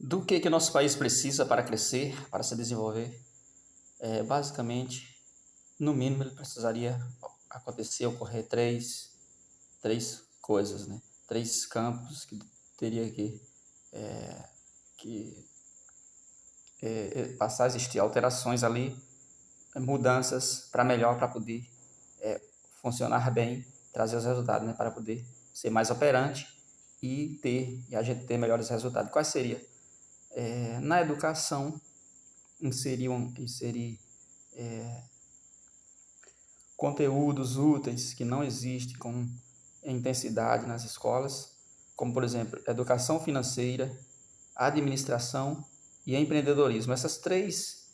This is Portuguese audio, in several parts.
Do que nosso país precisa para crescer, para se desenvolver? Basicamente, no mínimo, ele precisaria ocorrer três coisas, né? Três campos que teria que passar a existir alterações ali, mudanças para melhor, para poder funcionar bem, trazer os resultados, né? Para poder ser mais operante e a gente ter melhores resultados. Quais seria? Na educação, inserir conteúdos úteis que não existem com intensidade nas escolas, como, por exemplo, educação financeira, administração e empreendedorismo. Essas três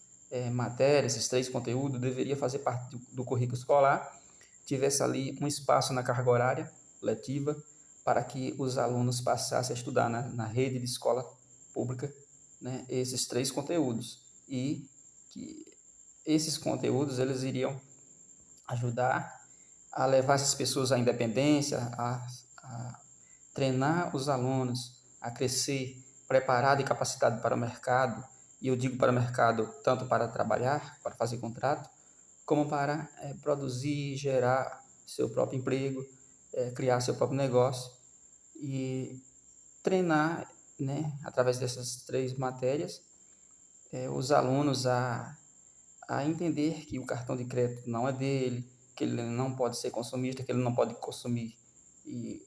matérias, esses três conteúdos deveriam fazer parte do currículo escolar, tivesse ali um espaço na carga horária letiva para que os alunos passassem a estudar na rede de escola pública, né, esses três conteúdos, e que esses conteúdos eles iriam ajudar a levar essas pessoas à independência, a treinar os alunos a crescer preparado e capacitado para o mercado, e eu digo para o mercado tanto para trabalhar, para fazer contrato, como para produzir, gerar seu próprio emprego, criar seu próprio negócio e treinar, né, através dessas três matérias, os alunos a entender que o cartão de crédito não é dele, que ele não pode ser consumista, que ele não pode consumir e,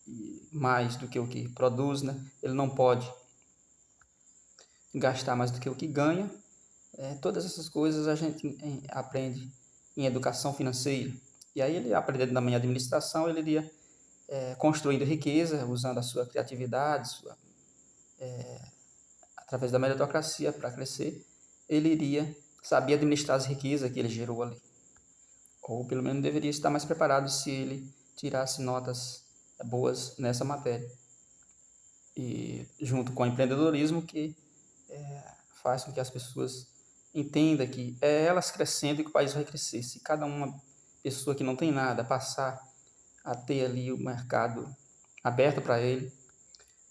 e mais do que o que produz, né? Ele não pode gastar mais do que o que ganha. Todas essas coisas a gente aprende em educação financeira. E aí ele aprendendo também administração, ele iria construindo riqueza, usando a sua criatividade, através da meritocracia para crescer, ele iria saber administrar as riquezas que ele gerou ali. Ou pelo menos deveria estar mais preparado se ele tirasse notas boas nessa matéria. E junto com o empreendedorismo que faz com que as pessoas entendam que é elas crescendo que o país vai crescer. Se cada uma pessoa que não tem nada passar a ter ali o mercado aberto para ele,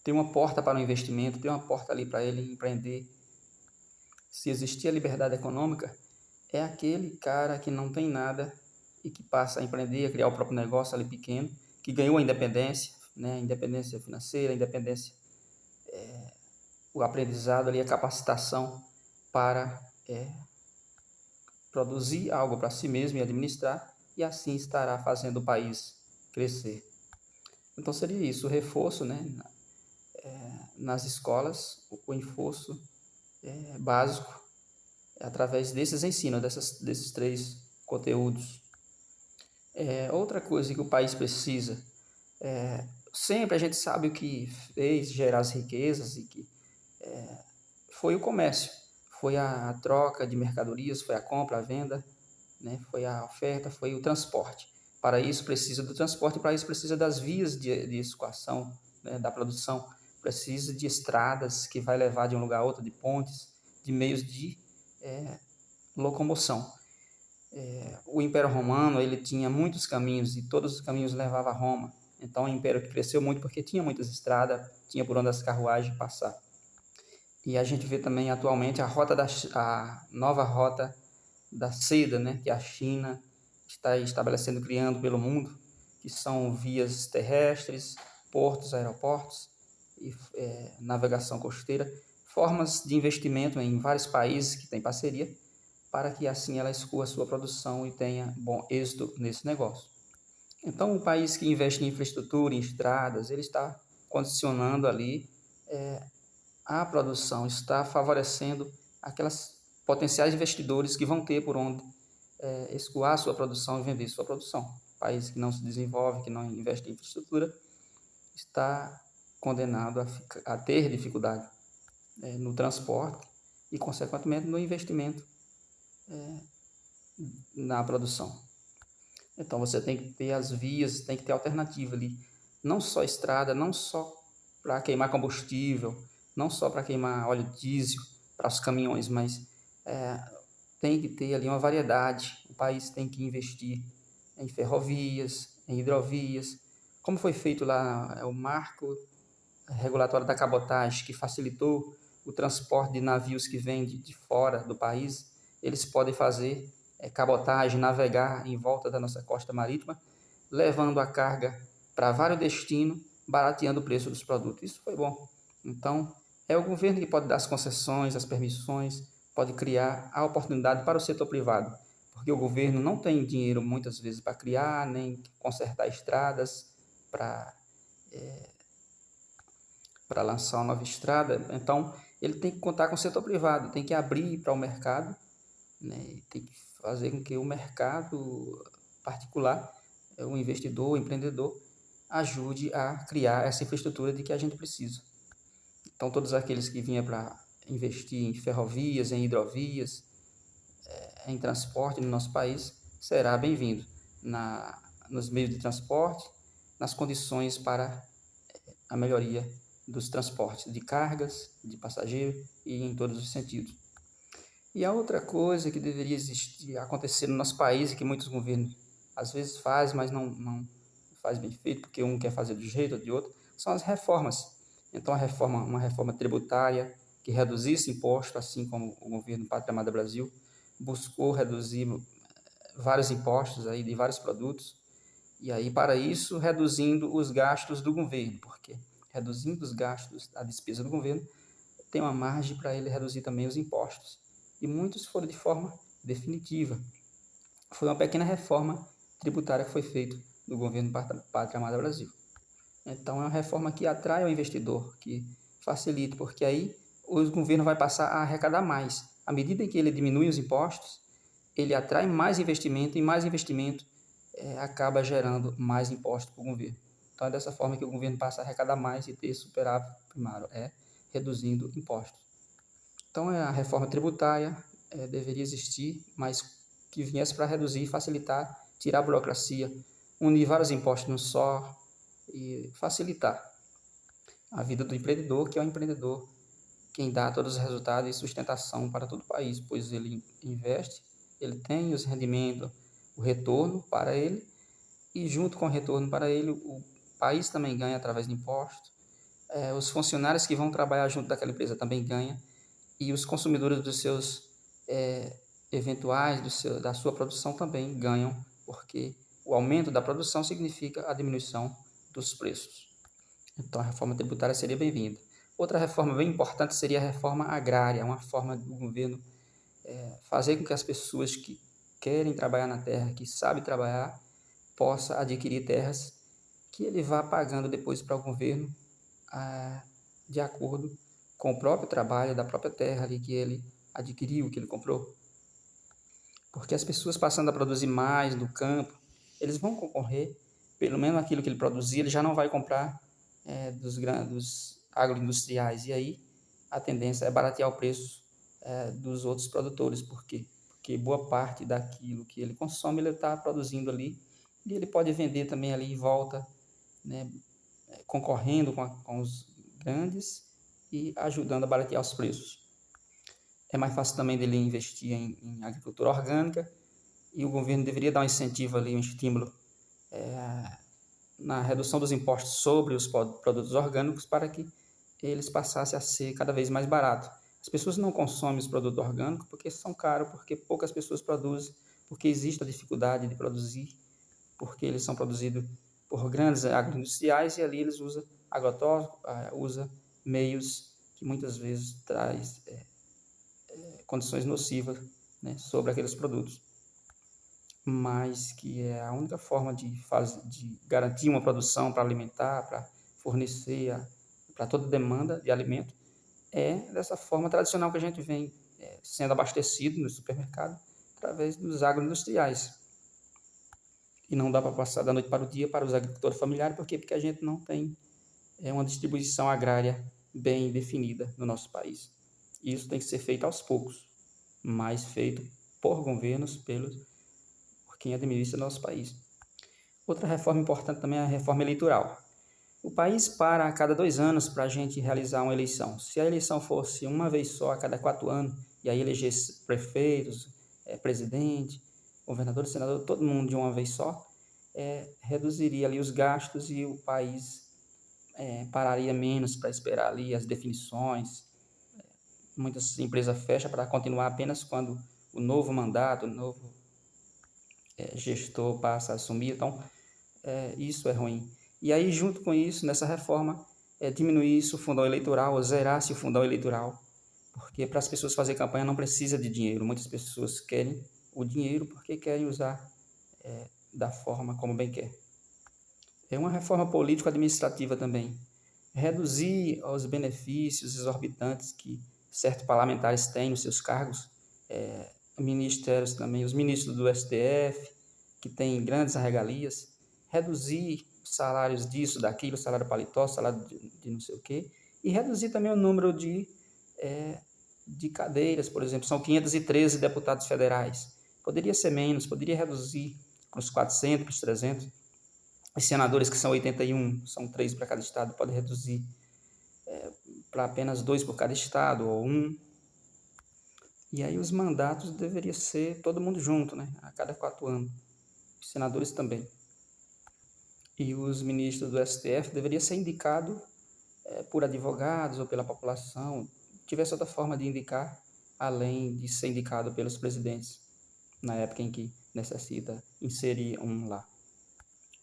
ter uma porta para o investimento, ter uma porta ali para ele empreender. Se existir a liberdade econômica, é aquele cara que não tem nada e que passa a empreender, a criar o próprio negócio ali pequeno, que ganhou a independência, né? A independência financeira, a independência, o aprendizado ali, a capacitação para produzir algo para si mesmo e administrar, e assim estará fazendo o país crescer. Então seria isso, o reforço, né, nas escolas, o reforço básico, através desses ensinos, desses três conteúdos. Outra coisa que o país precisa, sempre a gente sabe o que fez gerar as riquezas e que foi o comércio, foi a troca de mercadorias, foi a compra, a venda, né? Foi a oferta, foi o transporte. Para isso precisa do transporte, para isso precisa das vias de escoação, né, da produção, precisa de estradas que vai levar de um lugar a outro, de pontes, de meios de locomoção. O Império Romano ele tinha muitos caminhos e todos os caminhos levavam a Roma. Então, o império que cresceu muito porque tinha muitas estradas, tinha por onde as carruagens passar. E a gente vê também atualmente a nova rota da seda, né, que a China está estabelecendo, criando pelo mundo, que são vias terrestres, portos, aeroportos e navegação costeira, formas de investimento em vários países que têm parceria, para que assim ela escoa a sua produção e tenha bom êxito nesse negócio. Então, o país que investe em infraestrutura, em estradas, ele está condicionando ali a produção, está favorecendo aquelas potenciais investidores que vão ter por onde escoar sua produção e vender sua produção. País que não se desenvolve, que não investe em infraestrutura, está condenado a ter dificuldade no transporte e, consequentemente, no investimento na produção. Então, você tem que ter as vias, tem que ter alternativa ali. Não só estrada, não só para queimar combustível, não só para queimar óleo diesel para os caminhões, mas tem que ter ali uma variedade. O país tem que investir em ferrovias, em hidrovias, como foi feito lá o marco regulatória da cabotagem, que facilitou o transporte de navios que vêm de fora do país, eles podem fazer cabotagem, navegar em volta da nossa costa marítima, levando a carga para vários destinos, barateando o preço dos produtos. Isso foi bom. Então, é o governo que pode dar as concessões, as permissões, pode criar a oportunidade para o setor privado, porque o governo não tem dinheiro muitas vezes para criar, nem consertar estradas, para lançar uma nova estrada. Então, ele tem que contar com o setor privado, tem que abrir para o mercado, né? Tem que fazer com que o mercado particular, o investidor, o empreendedor, ajude a criar essa infraestrutura de que a gente precisa. Então, todos aqueles que vinham para investir em ferrovias, em hidrovias, em transporte no nosso país, será bem-vindo nos meios de transporte, nas condições para a melhoria dos transportes de cargas, de passageiros e em todos os sentidos. E a outra coisa que deveria existir, acontecer no nosso país e que muitos governos às vezes fazem, mas não faz bem feito, porque um quer fazer de um jeito ou de outro, são as reformas. Então, uma reforma tributária que reduzisse impostos, assim como o governo Pátria Amada Brasil buscou reduzir vários impostos aí de vários produtos, e aí para isso reduzindo os gastos do governo, porque reduzindo os gastos, a despesa do governo, tem uma margem para ele reduzir também os impostos. E muitos foram de forma definitiva. Foi uma pequena reforma tributária que foi feita no governo Pátria Amada Brasil. Então, é uma reforma que atrai o investidor, que facilita, porque aí o governo vai passar a arrecadar mais. À medida em que ele diminui os impostos, ele atrai mais investimento, e mais investimento acaba gerando mais impostos para o governo. Então, é dessa forma que o governo passa a arrecadar mais e ter superávit primário, reduzindo impostos. Então, a reforma tributária deveria existir, mas que viesse para reduzir, facilitar, tirar a burocracia, unir vários impostos num só e facilitar a vida do empreendedor, que é o empreendedor quem dá todos os resultados e sustentação para todo o país, pois ele investe, ele tem os rendimentos, o retorno para ele, e junto com o retorno para ele, o país também ganha através de impostos, os funcionários que vão trabalhar junto daquela empresa também ganham, e os consumidores dos seus eventuais, da sua produção também ganham, porque o aumento da produção significa a diminuição dos preços. Então, a reforma tributária seria bem-vinda. Outra reforma bem importante seria a reforma agrária, uma forma do governo fazer com que as pessoas que querem trabalhar na terra, que sabem trabalhar, possa adquirir terras que ele vá pagando depois para o governo de acordo com o próprio trabalho da própria terra ali que ele adquiriu, que ele comprou. Porque as pessoas passando a produzir mais no campo, eles vão concorrer, pelo menos aquilo que ele produzia, ele já não vai comprar dos agroindustriais. E aí a tendência é baratear o preço dos outros produtores. Por quê? Porque boa parte daquilo que ele consome, ele está produzindo ali, e ele pode vender também ali em volta, né, concorrendo com os grandes e ajudando a baratear os preços. É mais fácil também dele investir em agricultura orgânica, e o governo deveria dar um incentivo ali, um estímulo na redução dos impostos sobre os produtos orgânicos para que eles passassem a ser cada vez mais baratos. As pessoas não consomem os produtos orgânicos porque são caros, porque poucas pessoas produzem, porque existe a dificuldade de produzir, porque eles são produzidos por grandes agroindustriais, e ali eles usam agrotóxicos, usam meios que muitas vezes traz condições nocivas, né, sobre aqueles produtos. Mas que é a única forma de garantir uma produção para alimentar, para fornecer para toda demanda de alimento, é dessa forma tradicional que a gente vem sendo abastecido no supermercado através dos agroindustriais. E não dá para passar da noite para o dia para os agricultores familiares, por quê? Porque a gente não tem uma distribuição agrária bem definida no nosso país. Isso tem que ser feito aos poucos, mas feito por governos, por quem administra nosso país. Outra reforma importante também é a reforma eleitoral. O país para a cada 2 anos para a gente realizar uma eleição. Se a eleição fosse uma vez só a cada 4 anos, e aí elegesse prefeitos, presidente, governador, senador, todo mundo de uma vez só, reduziria ali os gastos e o país pararia menos para esperar ali as definições. Muitas empresas fecham para continuar apenas quando o novo mandato, o novo gestor passa a assumir. Então, isso é ruim. E aí, junto com isso, nessa reforma, diminuísse o fundão eleitoral, ou zerasse o fundão eleitoral, porque para as pessoas fazer campanha não precisa de dinheiro. Muitas pessoas querem o dinheiro porque querem usar da forma como bem quer. É uma reforma político-administrativa também. Reduzir os benefícios exorbitantes que certos parlamentares têm nos seus cargos, ministérios também, os ministros do STF, que têm grandes regalias, reduzir os salários disso, daquilo, salário paletó, salário de não sei o quê, e reduzir também o número de cadeiras, por exemplo, são 513 deputados federais. Poderia ser menos, poderia reduzir para os 400, para os 300. Os senadores, que são 81, são 3 para cada estado, pode reduzir para apenas 2 por cada estado, ou 1. E aí os mandatos deveria ser todo mundo junto, né? A cada 4 anos. Os senadores também. E os ministros do STF deveria ser indicado por advogados ou pela população. Tivesse outra forma de indicar, além de ser indicado pelos presidentes, na época em que necessita inserir um lá.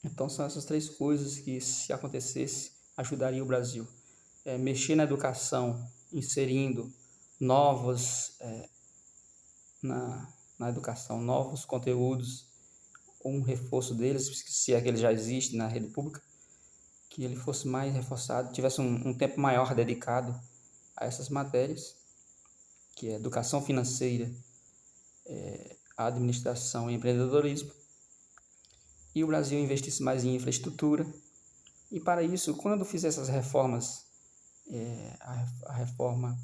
Então são essas 3 coisas que, se acontecesse, ajudaria o Brasil. Mexer na educação, inserindo novos na educação, novos conteúdos, ou um reforço deles, se é que ele já existe na rede pública, que ele fosse mais reforçado, tivesse um tempo maior dedicado a essas matérias, que é educação financeira, administração e empreendedorismo, e o Brasil investisse mais em infraestrutura. E para isso, quando fizer essas reformas, a reforma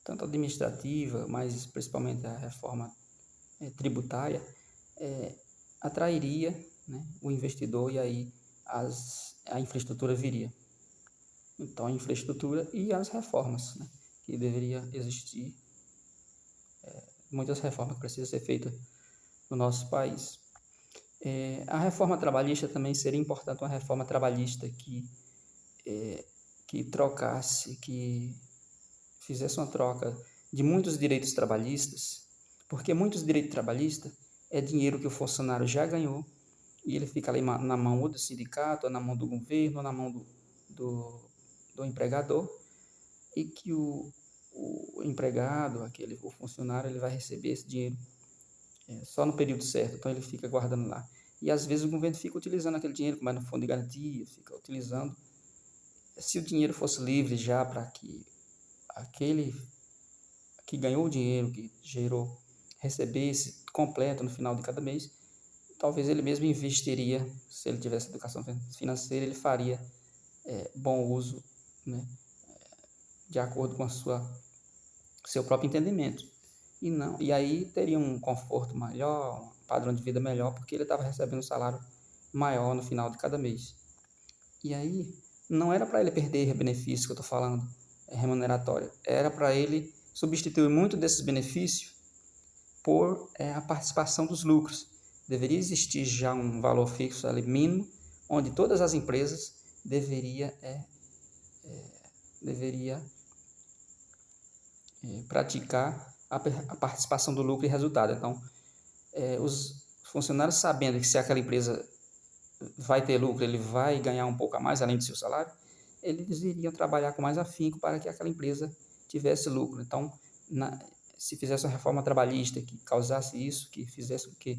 tanto administrativa, mas principalmente a reforma tributária, atrairia, né, o investidor, e aí a infraestrutura viria. Então, a infraestrutura e as reformas, né, que deveria existir, muitas reformas que precisam ser feitas no nosso país. A reforma trabalhista também seria importante, uma reforma trabalhista que trocasse, que fizesse uma troca de muitos direitos trabalhistas, porque muitos direitos trabalhistas é dinheiro que o funcionário já ganhou e ele fica ali na mão ou do sindicato, ou na mão do governo, ou na mão do empregador, e que o empregado, o funcionário, ele vai receber esse dinheiro só no período certo, então ele fica guardando lá. E às vezes o governo fica utilizando aquele dinheiro, como é no fundo de garantia, fica utilizando. Se o dinheiro fosse livre já para que aquele que ganhou o dinheiro, que gerou, recebesse completo no final de cada mês, talvez ele mesmo investiria. Se ele tivesse educação financeira, ele faria bom uso, né, de acordo com seu próprio entendimento. E aí teria um conforto maior, um padrão de vida melhor, porque ele estava recebendo um salário maior no final de cada mês. E aí não era para ele perder benefício que eu estou falando, remuneratório, era para ele substituir muito desses benefícios por a participação dos lucros. Deveria existir já um valor fixo ali mínimo, onde todas as empresas deveria praticar a participação do lucro e resultado. Então, os funcionários, sabendo que se aquela empresa vai ter lucro, ele vai ganhar um pouco a mais além do seu salário, eles iriam trabalhar com mais afinco para que aquela empresa tivesse lucro. Então, se fizesse uma reforma trabalhista que causasse isso, que fizesse com que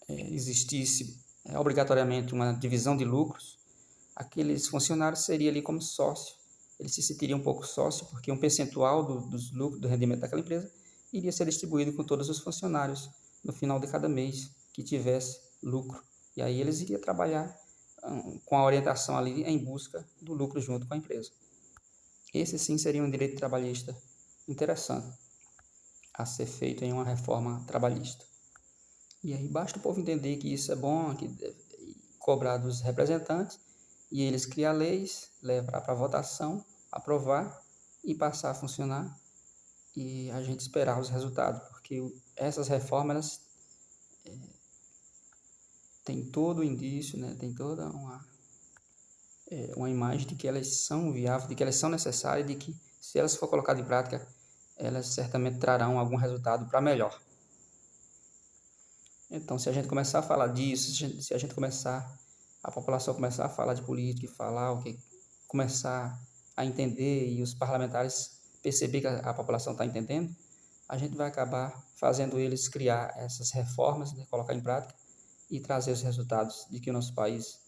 existisse obrigatoriamente uma divisão de lucros, aqueles funcionários seriam ali como sócio. Eles se sentiriam um pouco sócio, porque um percentual dos lucros, do rendimento daquela empresa, iria ser distribuído com todos os funcionários no final de cada mês que tivesse lucro. E aí eles iriam trabalhar com a orientação ali em busca do lucro junto com a empresa. Esse sim seria um direito trabalhista interessante a ser feito em uma reforma trabalhista. E aí basta o povo entender que isso é bom, que deve cobrar dos representantes, e eles criar leis, levar para votação, aprovar e passar a funcionar, e a gente esperar os resultados, porque essas reformas têm todo o indício, né, tem toda uma imagem de que elas são viáveis, de que elas são necessárias, de que se elas for colocadas em prática, elas certamente trarão algum resultado para melhor. Então, se a gente começar a falar disso, se a gente começar, a população começar a falar de política e falar o que, começar a entender e os parlamentares perceber que a população está entendendo, a gente vai acabar fazendo eles criar essas reformas, né, colocar em prática e trazer os resultados de que o nosso país